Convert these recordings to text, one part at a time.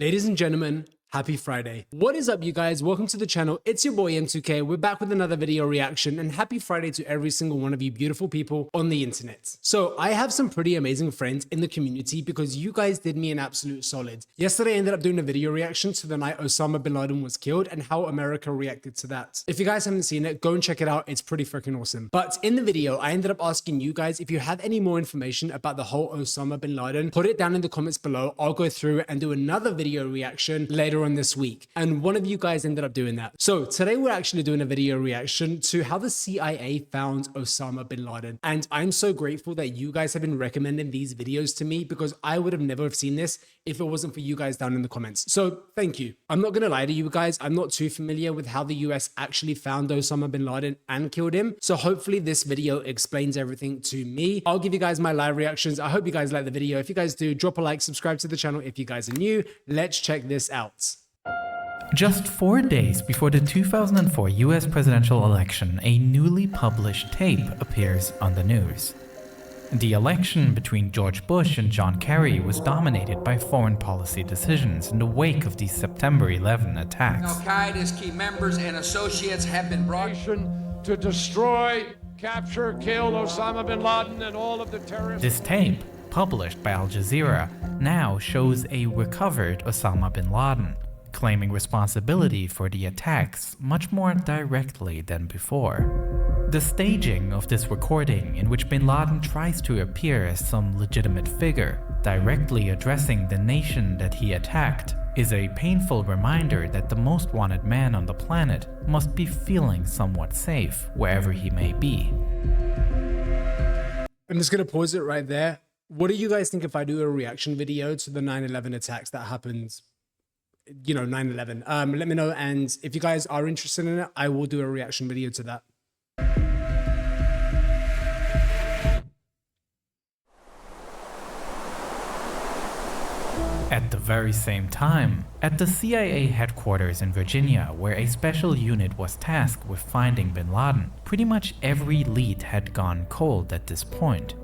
Ladies and gentlemen, happy Friday. What is up, you guys? Welcome to the channel. It's your boy M2K. We're back with another video reaction, and happy Friday to every single one of you beautiful people on the internet. So I have some pretty amazing friends in the community because you guys did me an absolute solid. Yesterday I ended up doing a video reaction to the night Osama bin Laden was killed and how America reacted to that. If you guys haven't seen it, go and check it out. It's pretty freaking awesome. But in the video, I ended up asking you guys if you have any more information about the whole Osama bin Laden, put it down in the comments below. I'll go through and do another video reaction later on this week, and one of you guys ended up doing that. So today we're actually doing a video reaction to how the CIA found Osama bin Laden, and I'm so grateful that you guys have been recommending these videos to me because I would have never have seen this if it wasn't for you guys down in the comments. So thank you. I'm not gonna lie to you guys, I'm not too familiar with how the US actually found Osama bin Laden and killed him, so hopefully this video explains everything to me. I'll give you guys my live reactions. I hope you guys like the video. If you guys do, drop a like, subscribe to the channel if you guys are new. Let's check this out. Just 4 days before the 2004 US presidential election, a newly published tape appears on the news. The election between George Bush and John Kerry was dominated by foreign policy decisions in the wake of the September 11 attacks. Al-Qaeda's key members and associates have been brought to destroy, capture, kill Osama bin Laden and all of the terrorists. This tape, published by Al Jazeera, now shows a recovered Osama bin Laden, claiming responsibility for the attacks much more directly than before. The staging of this recording, in which bin Laden tries to appear as some legitimate figure, directly addressing the nation that he attacked, is a painful reminder that the most wanted man on the planet must be feeling somewhat safe wherever he may be. I'm just gonna pause it right there. What do you guys think if I do a reaction video to the 9/11 attacks that happened? 9/11. Let me know, and if you guys are interested in it, I will do a reaction video to that. At the very same time, at the CIA headquarters in Virginia, where a special unit was tasked with finding bin Laden, pretty much every lead had gone cold at this point.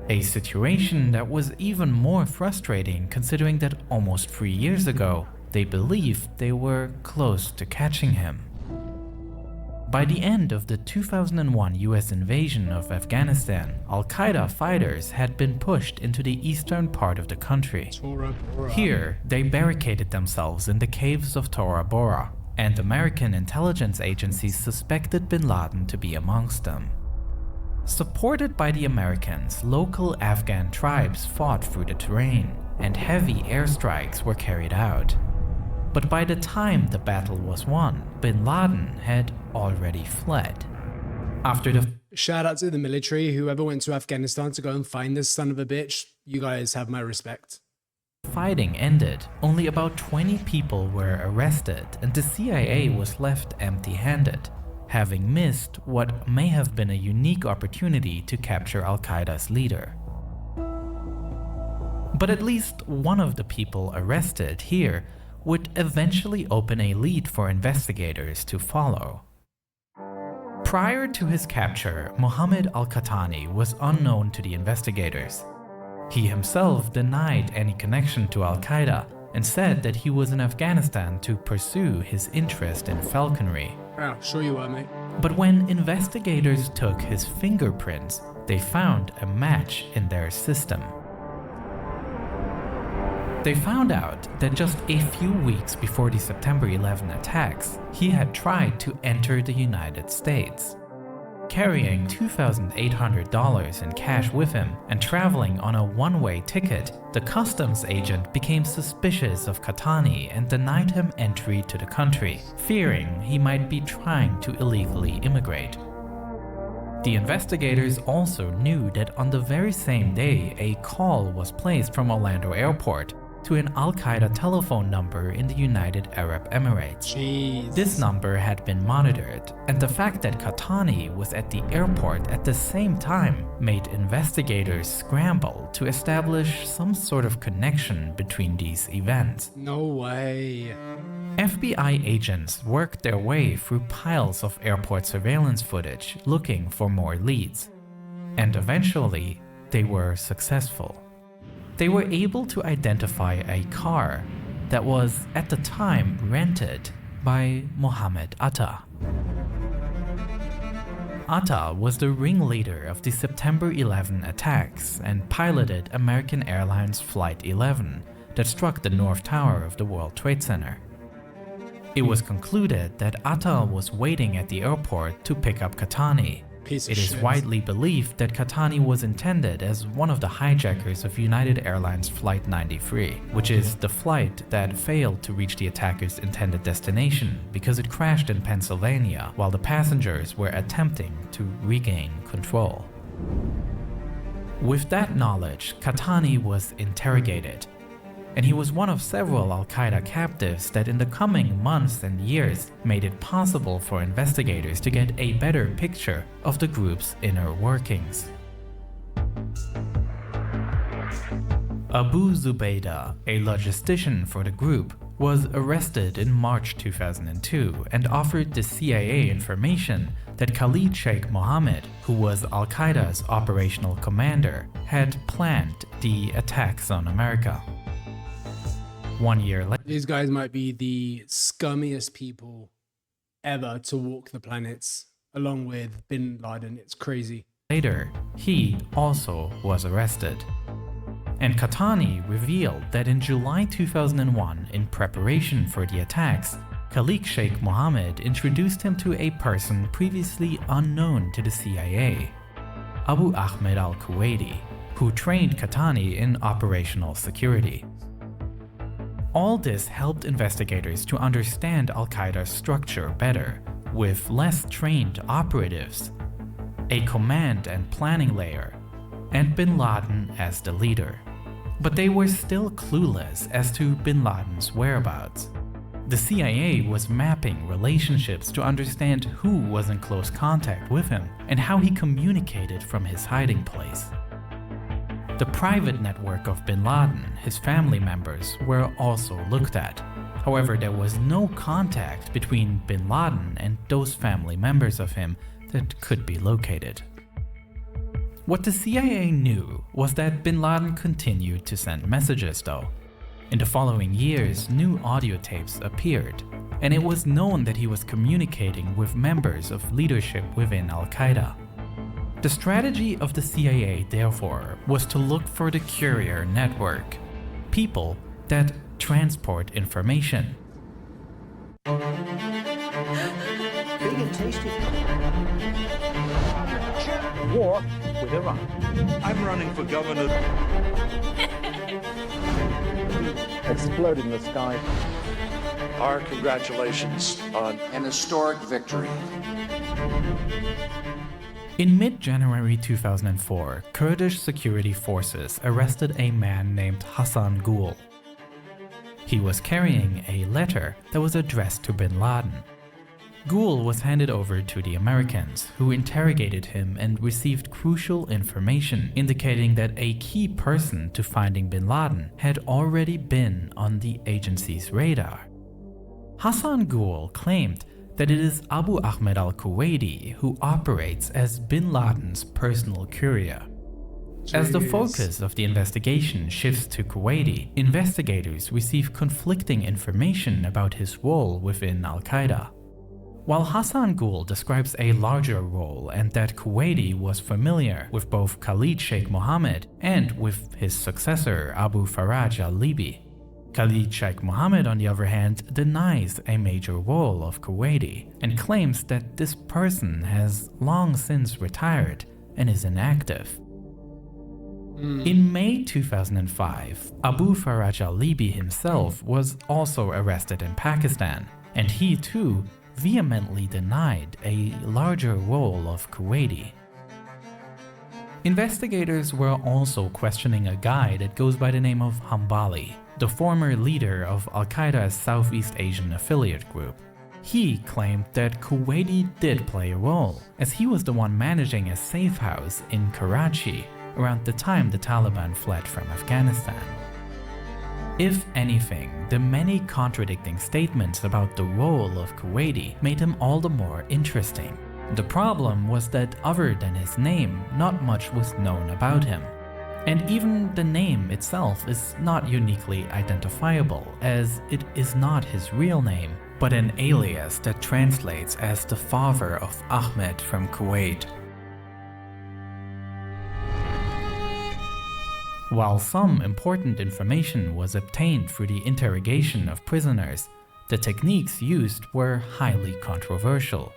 A situation that was even more frustrating considering that almost 3 years ago, they believed they were close to catching him. By the end of the 2001 US invasion of Afghanistan, Al-Qaeda fighters had been pushed into the eastern part of the country. Tora Bora. Here, they barricaded themselves in the caves of Tora Bora, and American intelligence agencies suspected bin Laden to be amongst them. Supported by the Americans, local Afghan tribes fought through the terrain, and heavy airstrikes were carried out. But by the time the battle was won, bin Laden had already fled. After the Shout out to the military, whoever went to Afghanistan to go and find this son of a bitch. You guys have my respect. fighting ended, only about 20 people were arrested and the CIA was left empty-handed, having missed what may have been a unique opportunity to capture Al-Qaeda's leader. But at least one of the people arrested here would eventually open a lead for investigators to follow. Prior to his capture, Mohammed al-Qahtani was unknown to the investigators. He himself denied any connection to Al-Qaeda and said that he was in Afghanistan to pursue his interest in falconry. Yeah, sure you are, mate. But when investigators took his fingerprints, they found a match in their system. They found out that just a few weeks before the September 11 attacks, he had tried to enter the United States. Carrying $2,800 in cash with him and traveling on a one-way ticket, the customs agent became suspicious of Qahtani and denied him entry to the country, fearing he might be trying to illegally immigrate. The investigators also knew that on the very same day, a call was placed from Orlando Airport to an Al-Qaeda telephone number in the United Arab Emirates. Jeez. This number had been monitored, and the fact that Qahtani was at the airport at the same time made investigators scramble to establish some sort of connection between these events. No way. FBI agents worked their way through piles of airport surveillance footage looking for more leads, and eventually they were successful. They were able to identify a car that was at the time rented by Mohammed Atta. Atta was the ringleader of the September 11 attacks and piloted American Airlines Flight 11 that struck the North Tower of the World Trade Center. It was concluded that Atta was waiting at the airport to pick up Khatani. Piece of It is shit. widely believed that Khatani was intended as one of the hijackers of United Airlines Flight 93, which is the flight that failed to reach the attacker's intended destination because it crashed in Pennsylvania while the passengers were attempting to regain control. With that knowledge, Khatani was interrogated, and he was one of several Al-Qaeda captives that in the coming months and years made it possible for investigators to get a better picture of the group's inner workings. Abu Zubaydah, a logistician for the group, was arrested in March 2002 and offered the CIA information that Khalid Sheikh Mohammed, who was Al-Qaeda's operational commander, had planned the attacks on America. 1 year later, These guys might be the scummiest people ever to walk the planets, along with Bin Laden. It's crazy. he also was arrested. And Khatani revealed that in July 2001, in preparation for the attacks, Khalid Sheikh Mohammed introduced him to a person previously unknown to the CIA, Abu Ahmed al-Kuwaiti, who trained Khatani in operational security. All this helped investigators to understand Al-Qaeda's structure better, with less trained operatives, a command and planning layer, and Bin Laden as the leader. But they were still clueless as to Bin Laden's whereabouts. The CIA was mapping relationships to understand who was in close contact with him and how he communicated from his hiding place. The private network of Bin Laden, his family members, were also looked at. However, there was no contact between Bin Laden and those family members of him that could be located. What the CIA knew was that Bin Laden continued to send messages though. In the following years, new audio tapes appeared, and it was known that he was communicating with members of leadership within Al-Qaeda. The strategy of the CIA, therefore, was to look for the courier network, people that transport information. Big and tasty. War with Iran. I'm running for governor. Explode in the sky. Our congratulations on An historic victory. In mid-January 2004, Kurdish security forces arrested a man named Hassan Gul. He was carrying a letter that was addressed to Bin Laden. Gul was handed over to the Americans, who interrogated him and received crucial information indicating that a key person to finding Bin Laden had already been on the agency's radar. Hassan Gul claimed that it is Abu Ahmed al-Kuwaiti who operates as Bin Laden's personal courier. As the focus of the investigation shifts to Kuwaiti, investigators receive conflicting information about his role within Al-Qaeda. While Hassan Gul describes a larger role and that Kuwaiti was familiar with both Khalid Sheikh Mohammed and with his successor Abu Faraj al-Libi, Khalid Sheikh Mohammed, on the other hand, denies a major role of Kuwaiti and claims that this person has long since retired and is inactive. In May 2005, Abu Faraj al-Libi himself was also arrested in Pakistan, and he too vehemently denied a larger role of Kuwaiti. Investigators were also questioning a guy that goes by the name of Hambali, the former leader of Al-Qaeda's Southeast Asian affiliate group. He claimed that Kuwaiti did play a role, as he was the one managing a safe house in Karachi around the time the Taliban fled from Afghanistan. If anything, the many contradicting statements about the role of Kuwaiti made him all the more interesting. The problem was that other than his name, not much was known about him. And even the name itself is not uniquely identifiable, as it is not his real name, but an alias that translates as the father of Ahmed from Kuwait. While some important information was obtained through the interrogation of prisoners, the techniques used were highly controversial.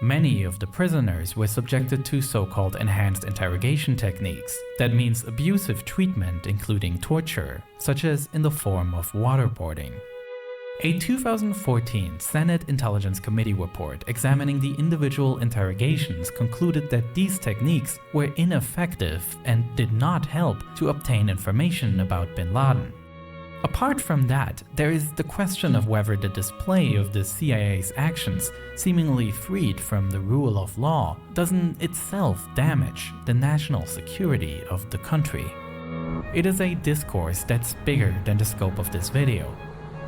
Many of the prisoners were subjected to so-called enhanced interrogation techniques. That means abusive treatment including torture, such as in the form of waterboarding. A 2014 Senate Intelligence Committee report examining the individual interrogations concluded that these techniques were ineffective and did not help to obtain information about bin Laden. Apart from that, there is the question of whether the display of the CIA's actions, seemingly freed from the rule of law, doesn't itself damage the national security of the country. It is a discourse that's bigger than the scope of this video.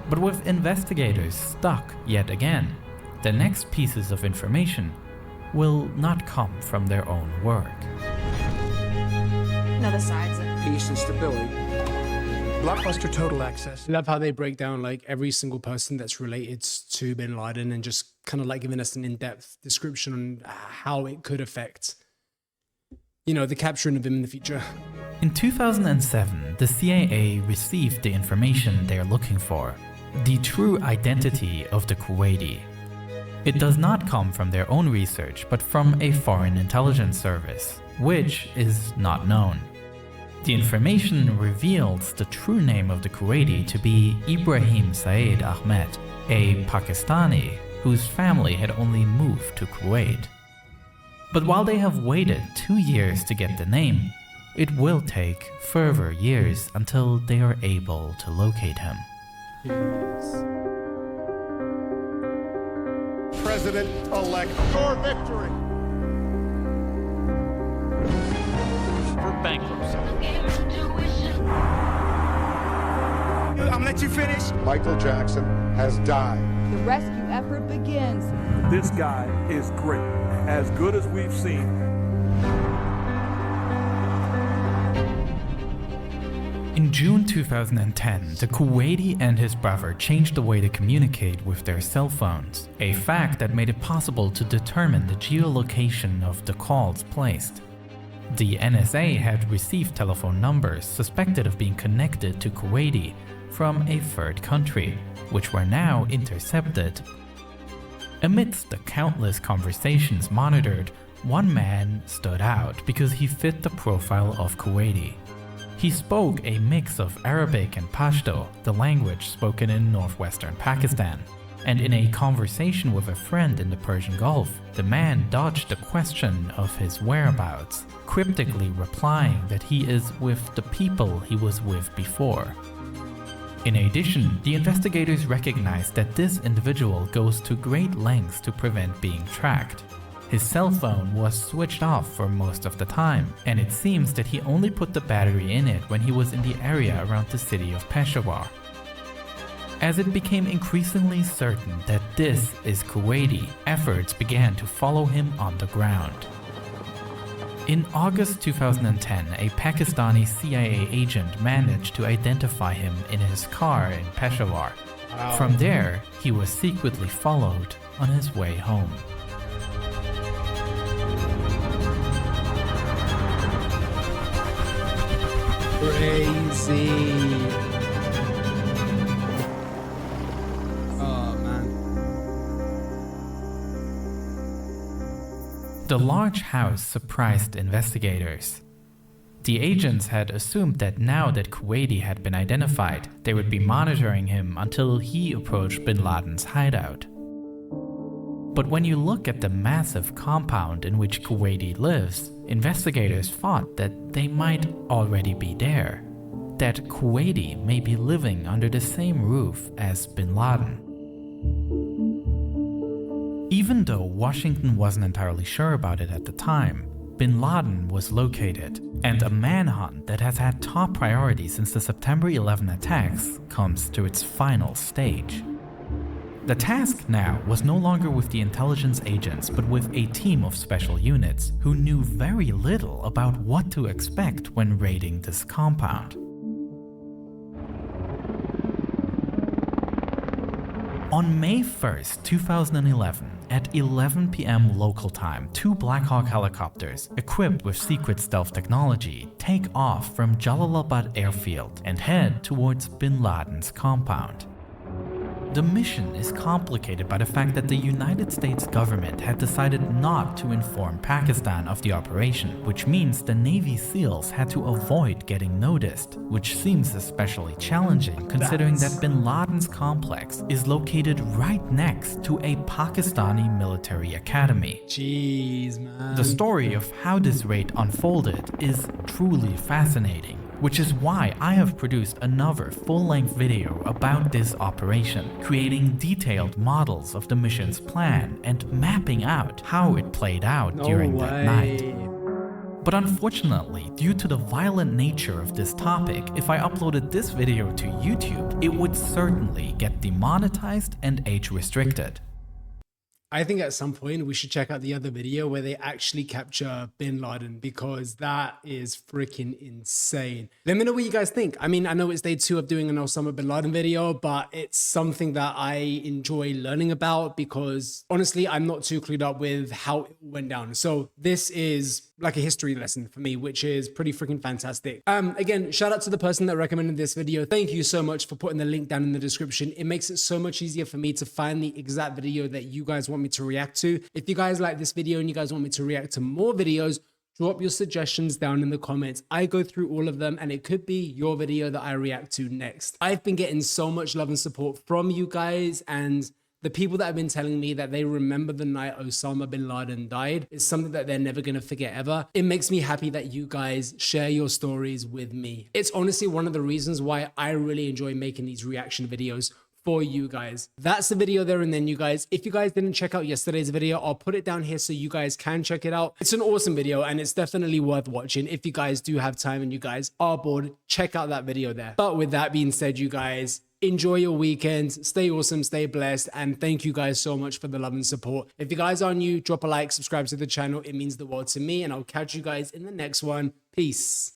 But with investigators stuck yet again, the next pieces of information will not come from their own work. Another side's Peace and stability. Blockbuster Total Access. I love how they break down like every single person that's related to bin Laden and just kind of like giving us an in-depth description on how it could affect, you know, the capturing of him in the future. In 2007, the CIA received the information they're looking for, the true identity of the Kuwaiti. It does not come from their own research, but from a foreign intelligence service, which is not known. The information reveals the true name of the Kuwaiti to be Ibrahim Saeed Ahmed, a Pakistani whose family had only moved to Kuwait. But while they have waited 2 years to get the name, it will take further years until they are able to locate him. President-elect for victory. For bankruptcy. I'm gonna let you finish. Michael Jackson has died. The rescue effort begins. This guy is great. As good as we've seen. In June 2010, the Kuwaiti and his brother changed the way to communicate with their cell phones, a fact that made it possible to determine the geolocation of the calls placed. The NSA had received telephone numbers suspected of being connected to Kuwaiti from a third country, which were now intercepted. Amidst the countless conversations monitored, one man stood out because he fit the profile of Kuwaiti. He spoke a mix of Arabic and Pashto, the language spoken in northwestern Pakistan. And in a conversation with a friend in the Persian Gulf, the man dodged the question of his whereabouts, cryptically replying that he is with the people he was with before. In addition, the investigators recognized that this individual goes to great lengths to prevent being tracked. His cell phone was switched off for most of the time, and it seems that he only put the battery in it when he was in the area around the city of Peshawar. As it became increasingly certain that this is Kuwaiti, efforts began to follow him on the ground. In August 2010, a Pakistani CIA agent managed to identify him in his car in Peshawar. From there, he was secretly followed on his way home. Crazy. Oh, man. The large house surprised investigators. The agents had assumed that now that Kuwaiti had been identified, they would be monitoring him until he approached bin Laden's hideout. But when you look at the massive compound in which Kuwaiti lives, investigators thought that they might already be there, that Kuwaiti may be living under the same roof as bin Laden. Even though Washington wasn't entirely sure about it at the time, bin Laden was located, and a manhunt that has had top priority since the September 11 attacks comes to its final stage. The task now was no longer with the intelligence agents, but with a team of special units who knew very little about what to expect when raiding this compound. On May 1st, 2011, at 11 p.m. local time, 2 Black Hawk helicopters, equipped with secret stealth technology, take off from Jalalabad airfield and head towards Bin Laden's compound. The mission is complicated by the fact that the United States government had decided not to inform Pakistan of the operation, which means the Navy SEALs had to avoid getting noticed, which seems especially challenging considering that Bin Laden's complex is located right next to a Pakistani military academy. Jeez, man. The story of how this raid unfolded is truly fascinating, which is why I have produced another full-length video about this operation, creating detailed models of the mission's plan and mapping out how it played out during that night. But unfortunately, due to the violent nature of this topic, if I uploaded this video to YouTube, it would certainly get demonetized and age restricted. I think at some point we should check out the other video where they actually capture Bin Laden, because that is freaking insane. Let me know what you guys think. I mean, I know it's day 2 of doing an Osama Bin Laden video, but it's something that I enjoy learning about because honestly, I'm not too clued up with how it went down. So this is like a history lesson for me, which is pretty freaking fantastic. Again, shout out to the person that recommended this video. Thank you so much for putting the link down in the description. It makes it so much easier for me to find the exact video that you guys want me to react to. If you guys like this video and you guys want me to react to more videos, drop your suggestions down in the comments. I go through all of them and it could be your video that I react to next. I've been getting so much love and support from you guys, and the people that have been telling me that they remember the night Osama bin Laden died is something that they're never going to forget ever. It makes me happy that you guys share your stories with me. It's honestly one of the reasons why I really enjoy making these reaction videos for you guys. That's the video there and then, you guys. If you guys didn't check out yesterday's video, I'll put it down here so you guys can check it out. It's an awesome video and it's definitely worth watching. If you guys do have time and you guys are bored, check out that video there. But with that being said, you guys, enjoy your weekend, stay awesome, stay blessed, and thank you guys so much for the love and support. If you guys are new, drop a like, subscribe to the channel. It means the world to me, and I'll catch you guys in the next one. Peace.